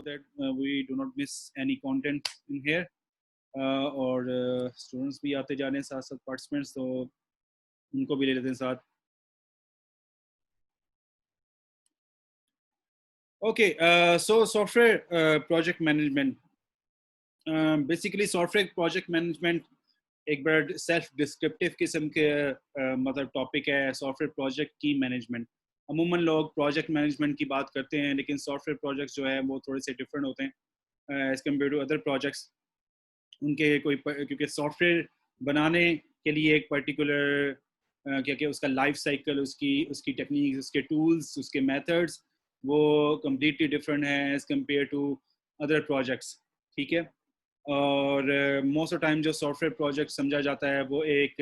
that we do not miss any content in here. और students भी आते जा रहे हैं साथ साथ पार्टिसिपेंट्स, तो उनको भी ले लेते हैं साथ. Okay, so software project management. Basically software project management एक बड़ा सेल्फ डिस्क्रिप्टिव किस्म के मतलब टॉपिक है. सॉफ्टवेयर प्रोजेक्ट की मैनेजमेंट, अमूमन लोग प्रोजेक्ट मैनेजमेंट की बात करते हैं, लेकिन सॉफ्टवेयर प्रोजेक्ट्स जो है वो थोड़े से डिफरेंट होते हैं as compare to other projects. उनके कोई क्योंकि सॉफ्टवेयर बनाने के लिए एक पर्टिकुलर क्या क्या उसका लाइफ साइकिल, उसकी टेक्निक्स, उसके टूल्स, उसके मेथड्स वो कम्प्लीटली डिफरेंट है as compare to other projects. ठीक है. और मोस्ट ऑफ टाइम जो सॉफ्टवेयर प्रोजेक्ट समझा जाता है वो एक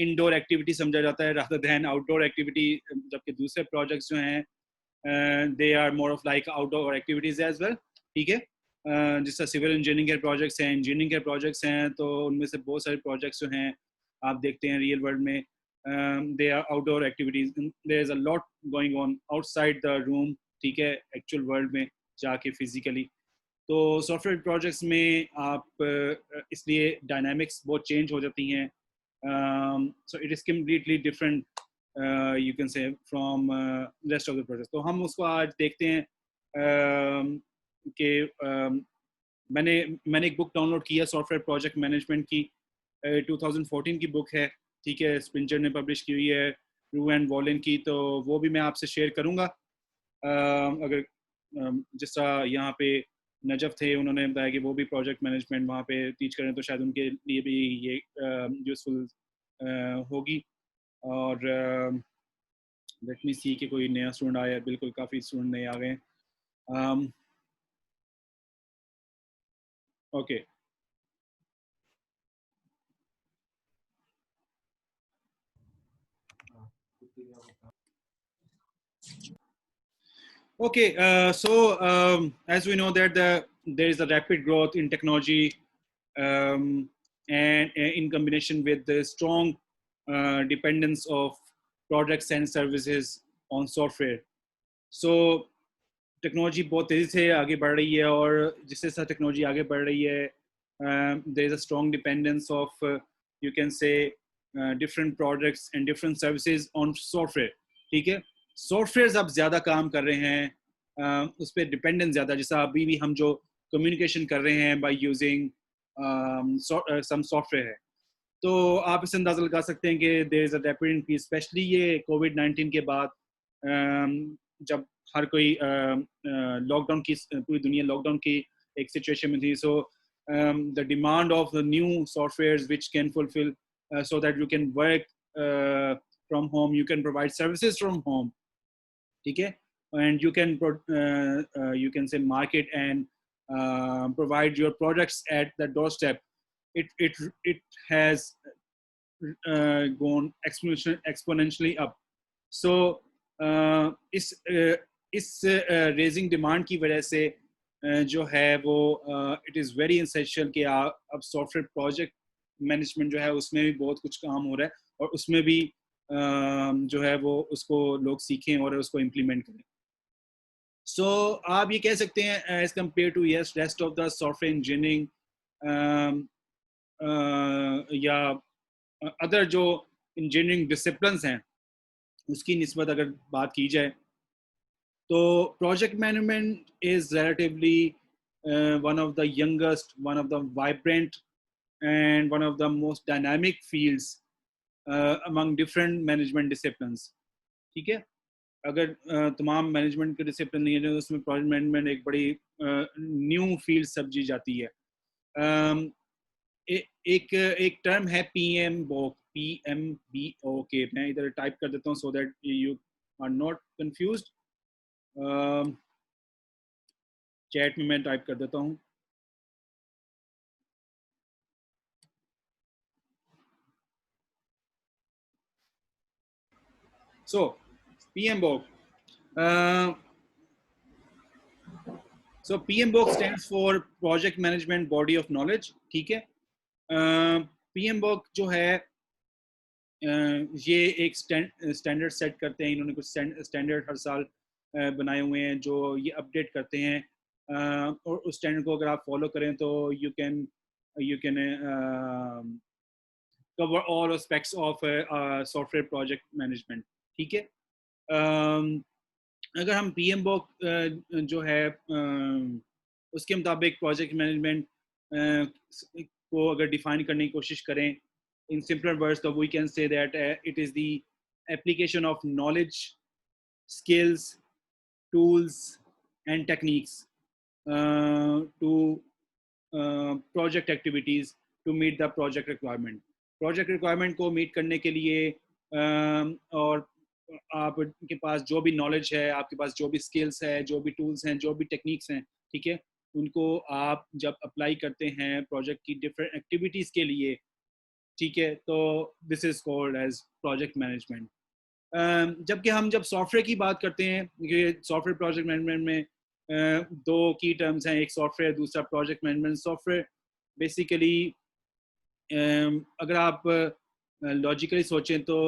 इंडोर एक्टिविटी समझा जाता है रादर दैन आउटडोर एक्टिविटी, जबकि दूसरे प्रोजेक्ट्स जो हैं they are more of like outdoor activities as well. ठीक है. जिस तरह सिविल इंजीनियरिंग के प्रोजेक्ट्स हैं, इंजीनियरिंग के प्रोजेक्ट्स हैं, तो उनमें से बहुत सारे प्रोजेक्ट्स जो हैं आप देखते हैं रियल वर्ल्ड में they are outdoor activities. There is a lot going on outside the room. ठीक है. एक्चुअल वर्ल्ड में जाके फिजिकली. तो सॉफ्टवेयर प्रोजेक्ट्स में आप इसलिए डायनामिक्स बहुत चेंज हो जाती हैं. So it is completely different you can से from rest of the project. तो हम उसको आज देखते हैं कि मैंने एक बुक डाउनलोड की है सॉफ्टवेयर प्रोजेक्ट मैनेजमेंट की. 2014 की बुक है. ठीक है. स्पिंचर ने पब्लिश की हुई है, रू एंड वॉलिन की. तो वो भी मैं आपसे शेयर करूँगा. अगर जिस तरह यहाँ पे नजफ थे, उन्होंने बताया कि वो भी प्रोजेक्ट मैनेजमेंट वहाँ पे टीच करें, तो शायद उनके लिए भी ये यूज़फुल होगी. और लेट मी सी कि कोई नया स्टूडेंट आया है. बिल्कुल काफ़ी स्टूडेंट नए आ गए हैं. Okay. Okay, so as we know that there is a rapid growth in technology, and in combination with the strong dependence of products and services on software. So technology बहुत तेज़ी से आगे बढ़ रही है, और जिस जैसा टेक्नोलॉजी आगे बढ़ रही है there is a strong dependence of you can say different products and different services on software. ठीक है. सॉफ्टवेयर अब ज़्यादा काम कर रहे हैं, उस पर डिपेंडेंस ज़्यादा. जैसा अभी भी हम जो कम्युनिकेशन कर रहे हैं बाय यूजिंग सम सॉफ्टवेयर है, तो आप इसे अंदाज़ा लगा सकते हैं कि there is a rapid increase, specially ये कोविड-19 के बाद जब हर कोई लॉकडाउन की, पूरी दुनिया लॉकडाउन की एक सिचुएशन में थी. So the demand of the new softwares which can fulfil so that you can work from home, you can provide services from home. ठीक है. And you can say market and provide your products at the doorstep. It has gone exponentially up. So इस raising demand की वजह से जो है वो it is very essential कि अब सॉफ्टवेयर प्रोजेक्ट मैनेजमेंट जो है उसमें भी बहुत कुछ काम हो रहा है, और उसमें भी जो है वो उसको लोग सीखें और उसको इम्प्लीमेंट करें. सो आप ये कह सकते हैं as compare to yes rest of the software engineering या अदर जो इंजीनियरिंग डिसिप्लिन्स हैं उसकी निस्बत अगर बात की जाए, तो project management is relatively one of the youngest, one of the vibrant and one of the most dynamic fields among different management disciplines. ठीक है. अगर तमाम मैनेजमेंट के डिसिप्लिन नहीं है तो उसमें प्रोजेक्ट मैनेजमेंट एक बड़ी न्यू फील्ड समझी जाती है. एक टर्म है PMBOK, PMBOK. मैं इधर टाइप कर देता हूँ so that you are not confused. Chat में मैं टाइप कर देता हूँ. सो PMBOK. So PMBOK stands for Project Management Body of Knowledge. ठीक है. PMBOK जो है ये एक स्टैंडर्ड सेट करते हैं. इन्होंने कुछ स्टैंडर्ड हर साल बनाए हुए हैं जो ये अपडेट करते हैं और उस स्टैंडर्ड को अगर आप फॉलो करें तो you can cover all aspects of software project management. ठीक है. अगर हम PMBOK जो है उसके मुताबिक प्रोजेक्ट मैनेजमेंट को अगर डिफाइन करने की कोशिश करें in simpler words, so we can say that it is the application of knowledge, skills, tools, and techniques to project activities to meet the project requirement. Project requirement को meet करने के लिए और आपके पास जो भी knowledge है, आपके पास जो भी skills है, जो भी tools हैं, जो भी techniques हैं, ठीक है, उनको आप जब apply करते हैं project की different activities के लिए, ठीक है, तो this is called as project management. जबकि हम जब सॉफ्टवेयर की बात करते हैं, ये सॉफ्टवेयर प्रोजेक्ट मैनेजमेंट में दो की टर्म्स हैं, एक सॉफ्टवेयर, दूसरा प्रोजेक्ट मैनेजमेंट. सॉफ्टवेयर बेसिकली अगर आप लॉजिकली सोचें तो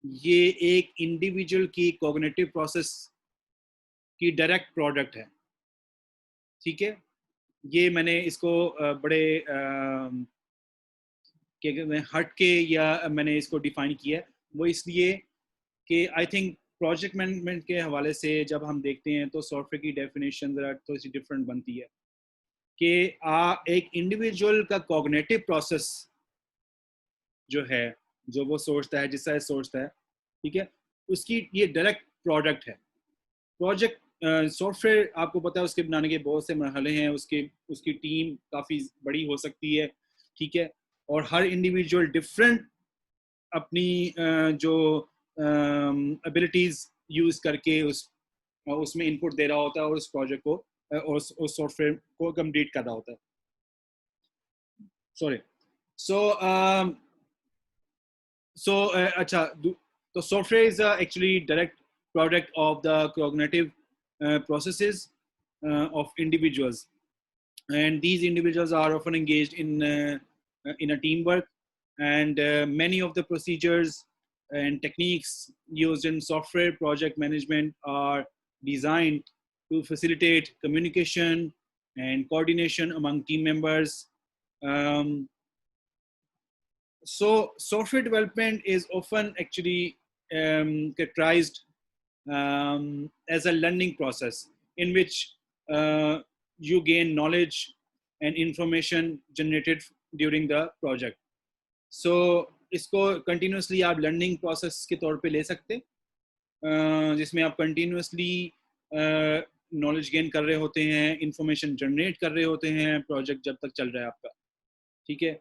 ये एक इंडिविजुअल की कॉग्निटिव प्रोसेस की डायरेक्ट प्रोडक्ट है. ठीक है, ये मैंने इसको बड़े कि हट के या मैंने इसको डिफाइन किया, वो इसलिए कि आई थिंक प्रोजेक्ट मैनेजमेंट के हवाले से जब हम देखते हैं तो सॉफ्टवेयर की डेफिनेशन ज़रा थोड़ी सी डिफरेंट बनती है कि एक इंडिविजुअल का कॉग्निटिव प्रोसेस जो है, जो वो सोचता है, जिस तरह सोचता है, ठीक है, उसकी ये डायरेक्ट प्रोडक्ट है. प्रोजेक्ट सॉफ्टवेयर आपको पता है उसके बनाने के बहुत से मरहले हैं, उसकी टीम काफ़ी बड़ी हो सकती है, ठीक है, और हर इंडिविजुअल डिफरेंट अपनी जो एबिलिटीज यूज करके उसमें इनपुट दे रहा होता है और उस प्रोजेक्ट को और उस सॉफ्टवेयर को कंप्लीट कर रहा होता है. सॉरी. सो अच्छा, तो software is actually direct product of the cognitive processes of individuals, and these individuals are often engaged in a teamwork, and many of the procedures and techniques used in software project management are designed to facilitate communication and coordination among team members. So software development is often actually characterized as a learning process in which you gain knowledge and information generated during the project. So इसको continuously आप learning process के तौर पे ले सकते, जिसमें आप continuously knowledge gain कर रहे होते हैं, information generate कर रहे होते हैं project जब तक चल रहा है आपका. ठीक है.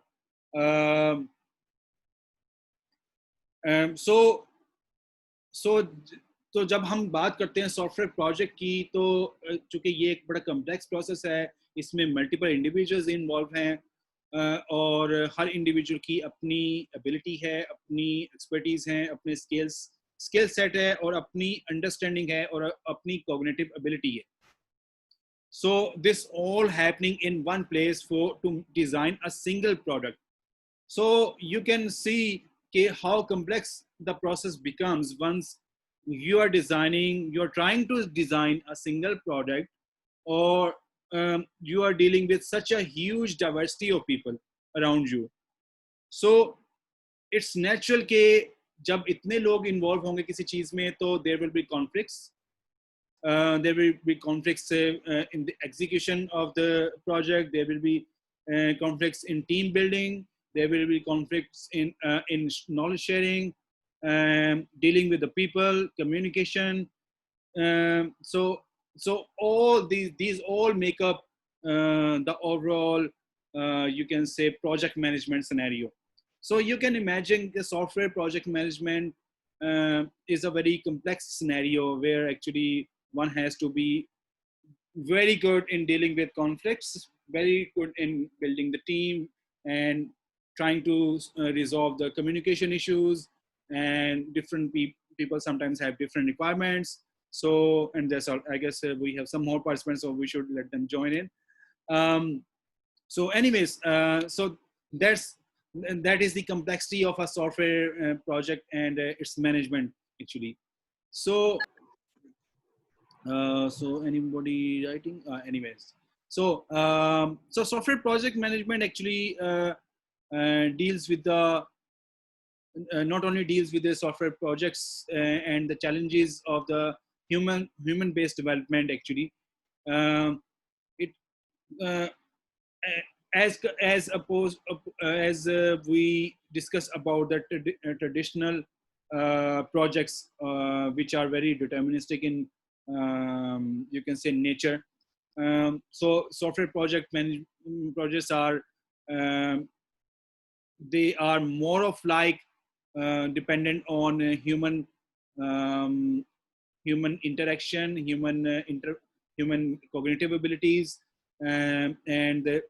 तो जब हम बात करते हैं सॉफ्टवेयर प्रोजेक्ट की, तो चूंकि ये एक बड़ा कम्प्लेक्स प्रोसेस है, इसमें मल्टीपल इंडिविजुअल्स इन्वॉल्व हैं और हर इंडिविजुअल की अपनी एबिलिटी है, अपनी एक्सपर्टीज हैं, अपने स्किल सेट है और अपनी अंडरस्टैंडिंग है और अपनी कॉग्निटिव एबिलिटी है. So this all happening in one place for to design a single product. So you can see कि how complex the process becomes once you're trying to design a single product, or you are dealing with such a huge diversity of people around you. So it's natural कि जब इतने लोग involve होंगे किसी चीज में, तो there will be conflicts. There will be conflicts in the execution of the project. There will be conflicts in team building. There will be conflicts in knowledge sharing, dealing with the people, communication. So all these all make up the overall, you can say, project management scenario. So you can imagine the software project management is a very complex scenario where actually one has to be very good in dealing with conflicts, very good in building the team and trying to resolve the communication issues, and different people sometimes have different requirements. So, and that's all. I guess we have some more participants, so we should let them join in. So anyways, so that is the complexity of a software project and its management actually. So So anybody writing? Anyways, so software project management actually deals with the not only deals with the software projects and the challenges of the human based development actually. It uh, as opposed as we discuss about the traditional projects which are very deterministic in you can say nature. So software projects are um, they are more of like dependent on um, human interaction, human cognitive abilities, and the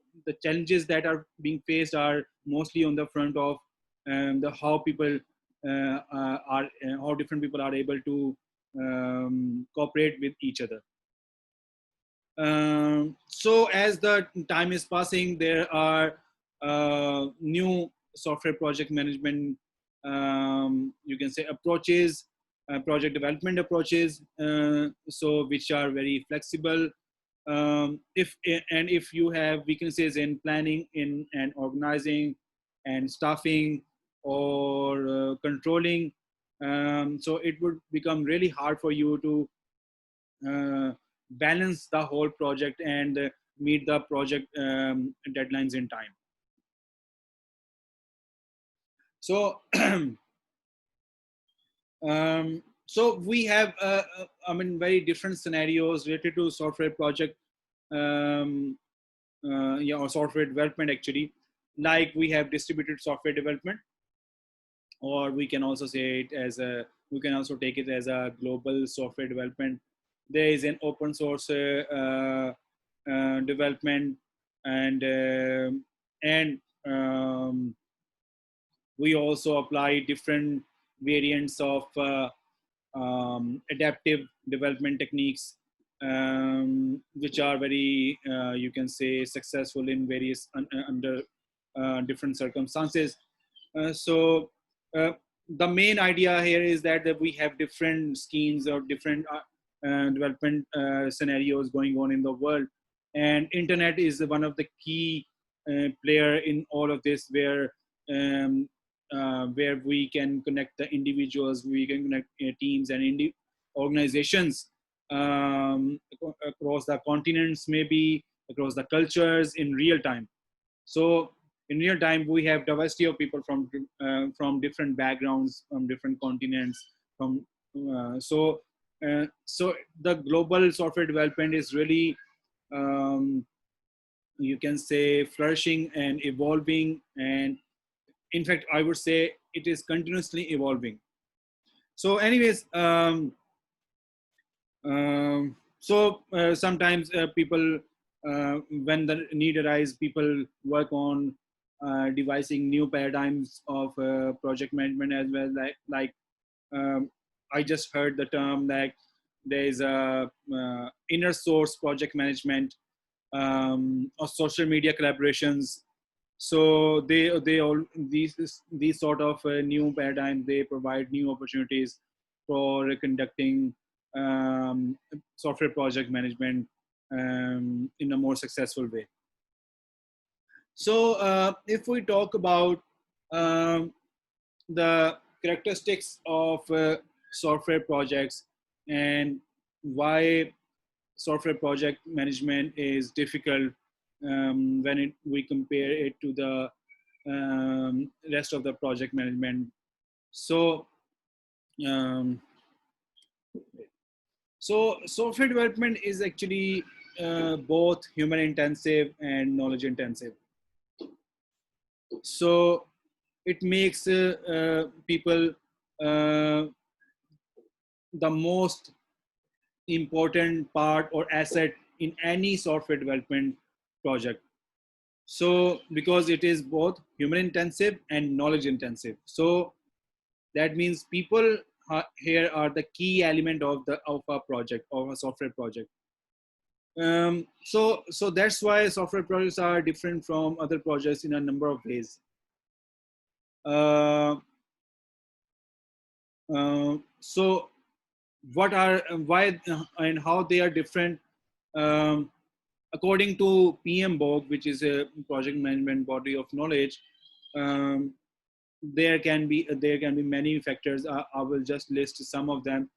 challenges that are being faced are mostly on the front of the how people are how different people are able to cooperate with each other. So as the time is passing, there are new software project management, you can say approaches, project development approaches, so which are very flexible. If you have weaknesses in planning, in and organizing, and staffing, or controlling, so it would become really hard for you to balance the whole project and meet the project deadlines in time. So, so we have, I mean, very different scenarios related to software project, yeah, or software development actually. Like we have distributed software development, or we can also say it as a, we can also take it as a global software development. There is an open source development, and and um, we also apply different variants of adaptive development techniques, which are very you can say successful in various under different circumstances. So the main idea here is that we have different schemes or different development scenarios going on in the world, and internet is one of the key player in all of this, where we can connect the individuals, we can connect teams and organizations across the continents, maybe across the cultures in real time. So in real time, we have diversity of people from different backgrounds, from different continents. So the global software development is really, um, you can say, flourishing and evolving, and in fact, I would say it is continuously evolving. So, anyways, sometimes people, when the need arises, people work on devising new paradigms of project management as well. Like I just heard the term like there is a inner source project management, or social media collaborations. So they all these sort of new paradigms, they provide new opportunities for conducting software project management in a more successful way. So if we talk about um, the characteristics of software projects and why software project management is difficult when we compare it to the rest of the project management. So, um, so software development is actually both human intensive and knowledge intensive. So it makes people uh, the most important part or asset in any software development project. So because it is both human intensive and knowledge intensive, so that means people here are the key element of the of a project, of a software project. So that's why software projects are different from other projects in a number of ways. uh, so what are why and how they are different. Um, According to PMBOK, which is a project management body of knowledge, um, there can be many factors. I will just list some of them.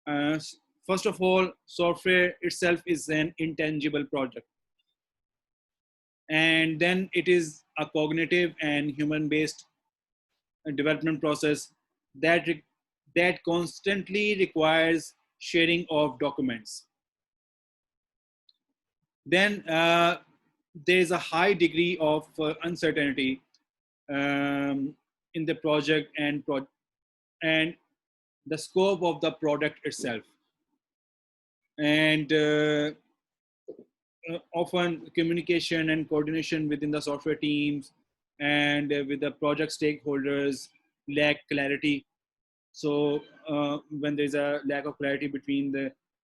Uh, First of all, software itself is an intangible product, and then it is a cognitive and human-based development process that that constantly requires sharing of documents. Then there is a high degree of uncertainty in the project and the scope of the product itself. And often communication and coordination within the software teams and with the project stakeholders lack clarity. So when there's a lack of clarity between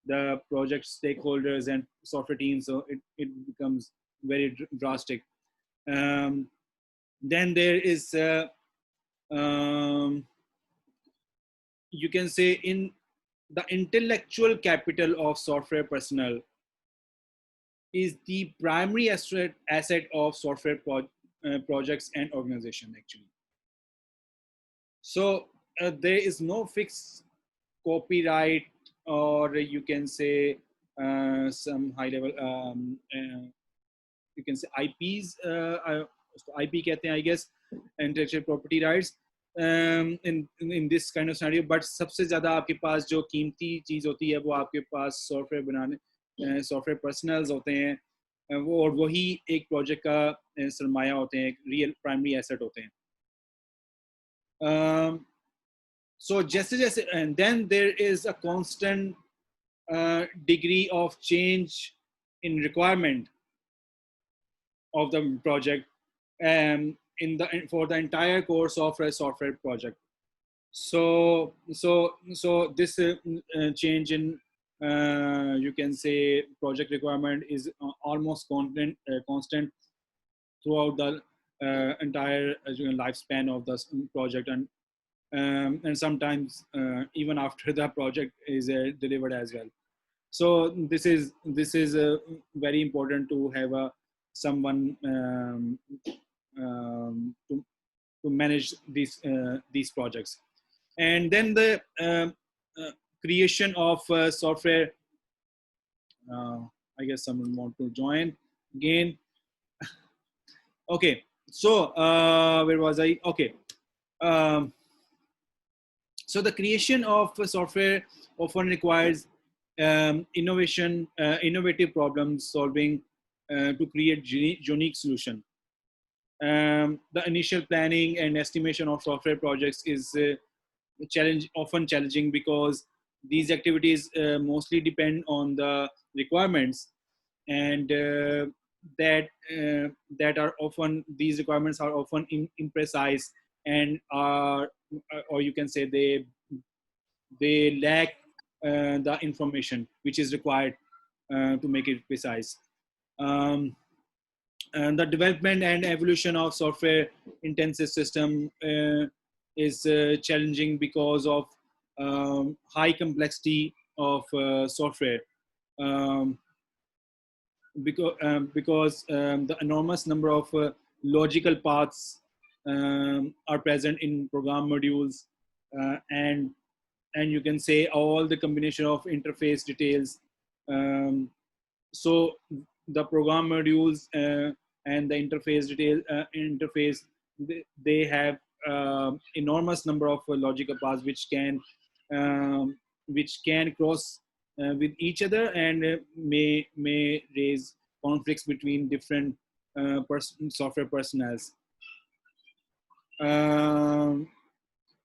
the project stakeholders and software teams, so it becomes very drastic. Um, then there is um, you can say in the intellectual capital of software personnel is the primary asset of software projects and organization actually. So there is no fixed copyright, or you can say some high level you can say IPs, IP कहते हैं I guess, intellectual property rights in this kind of scenario. But सबसे ज़्यादा आपके पास जो कीमती चीज़ होती है वो आपके पास सॉफ्टवेयर बनाने सॉफ्टवेयर पर्सनल्स होते हैं, वो और वही एक प्रोजेक्ट का सरमाया होते हैं, एक रियल प्राइमरी एसेट होते हैं. So जैसे जैसे and then there is a constant degree of change in requirement of the project for the entire course of a software project. So this change in you can say project requirement is almost constant throughout the entire lifespan of the project, and sometimes even after the project is delivered as well. So this is very important to have someone to manage these projects. And then the creation of software. I guess someone want to join again. Okay, so where was I? Okay. So the creation of software often requires innovative problem solving to create unique solution. The initial planning and estimation of software projects is often challenging because these activities mostly depend on the requirements, and that are often, these requirements are often imprecise and are, or you can say they lack the information which is required to make it precise. And the development and evolution of software intensive system is challenging because of high complexity of software, um, because the enormous number of logical paths are present in program modules, and you can say all the combination of interface details. So the program modules and the interface interface, they have enormous number of logical paths which can cross with each other, and may raise conflicts between different software personnels.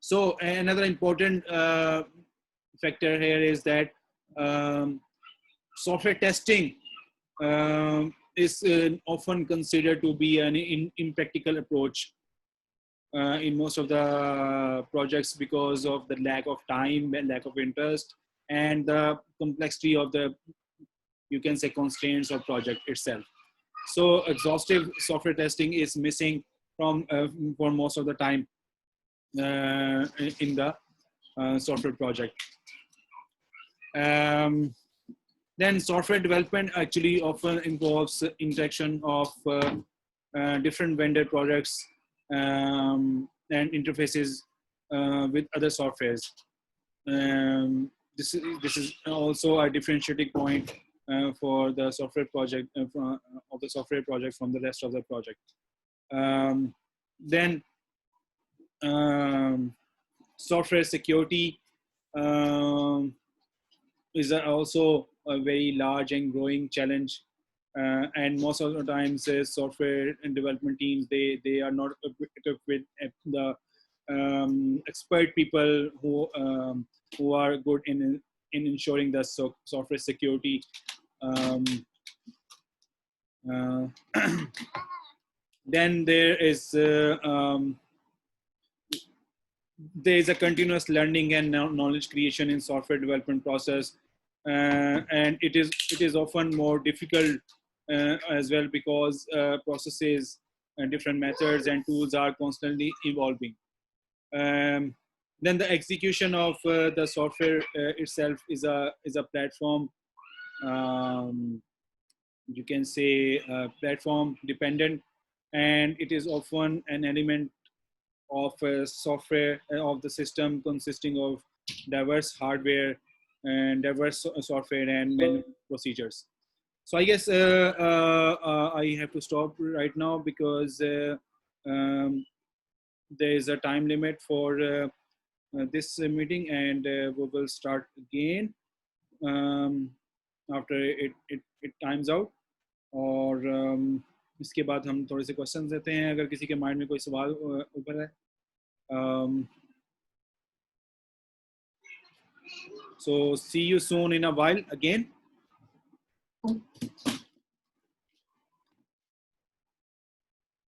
So another important factor here is that software testing is often considered to be an impractical approach in most of the projects because of the lack of time and lack of interest and the complexity of the, you can say, constraints of project itself. So exhaustive software testing is missing from for most of the time in the software project. Then software development actually often involves interaction of different vendor products and interfaces with other softwares. This is also a differentiating point for the software project of the software project from the rest of the project. Then software security is also a very large and growing challenge. And most of the times, software and development teams they are not equipped with the expert people who are good in ensuring the software security. Uh, then there is a continuous learning and knowledge creation in software development process, and it is often more difficult as well because processes and different methods and tools are constantly evolving. Then the execution of the software itself is a platform. You can say platform dependent, and it is often an element of software of the system consisting of diverse hardware and diverse software and manual procedures. So I guess I have to stop right now because there is a time limit for this meeting, and we will start again after it times out. और इसके बाद हम थोड़े से question देते हैं अगर किसी के माइंड में कोई सवाल ऊपर है. So see you soon in a while again.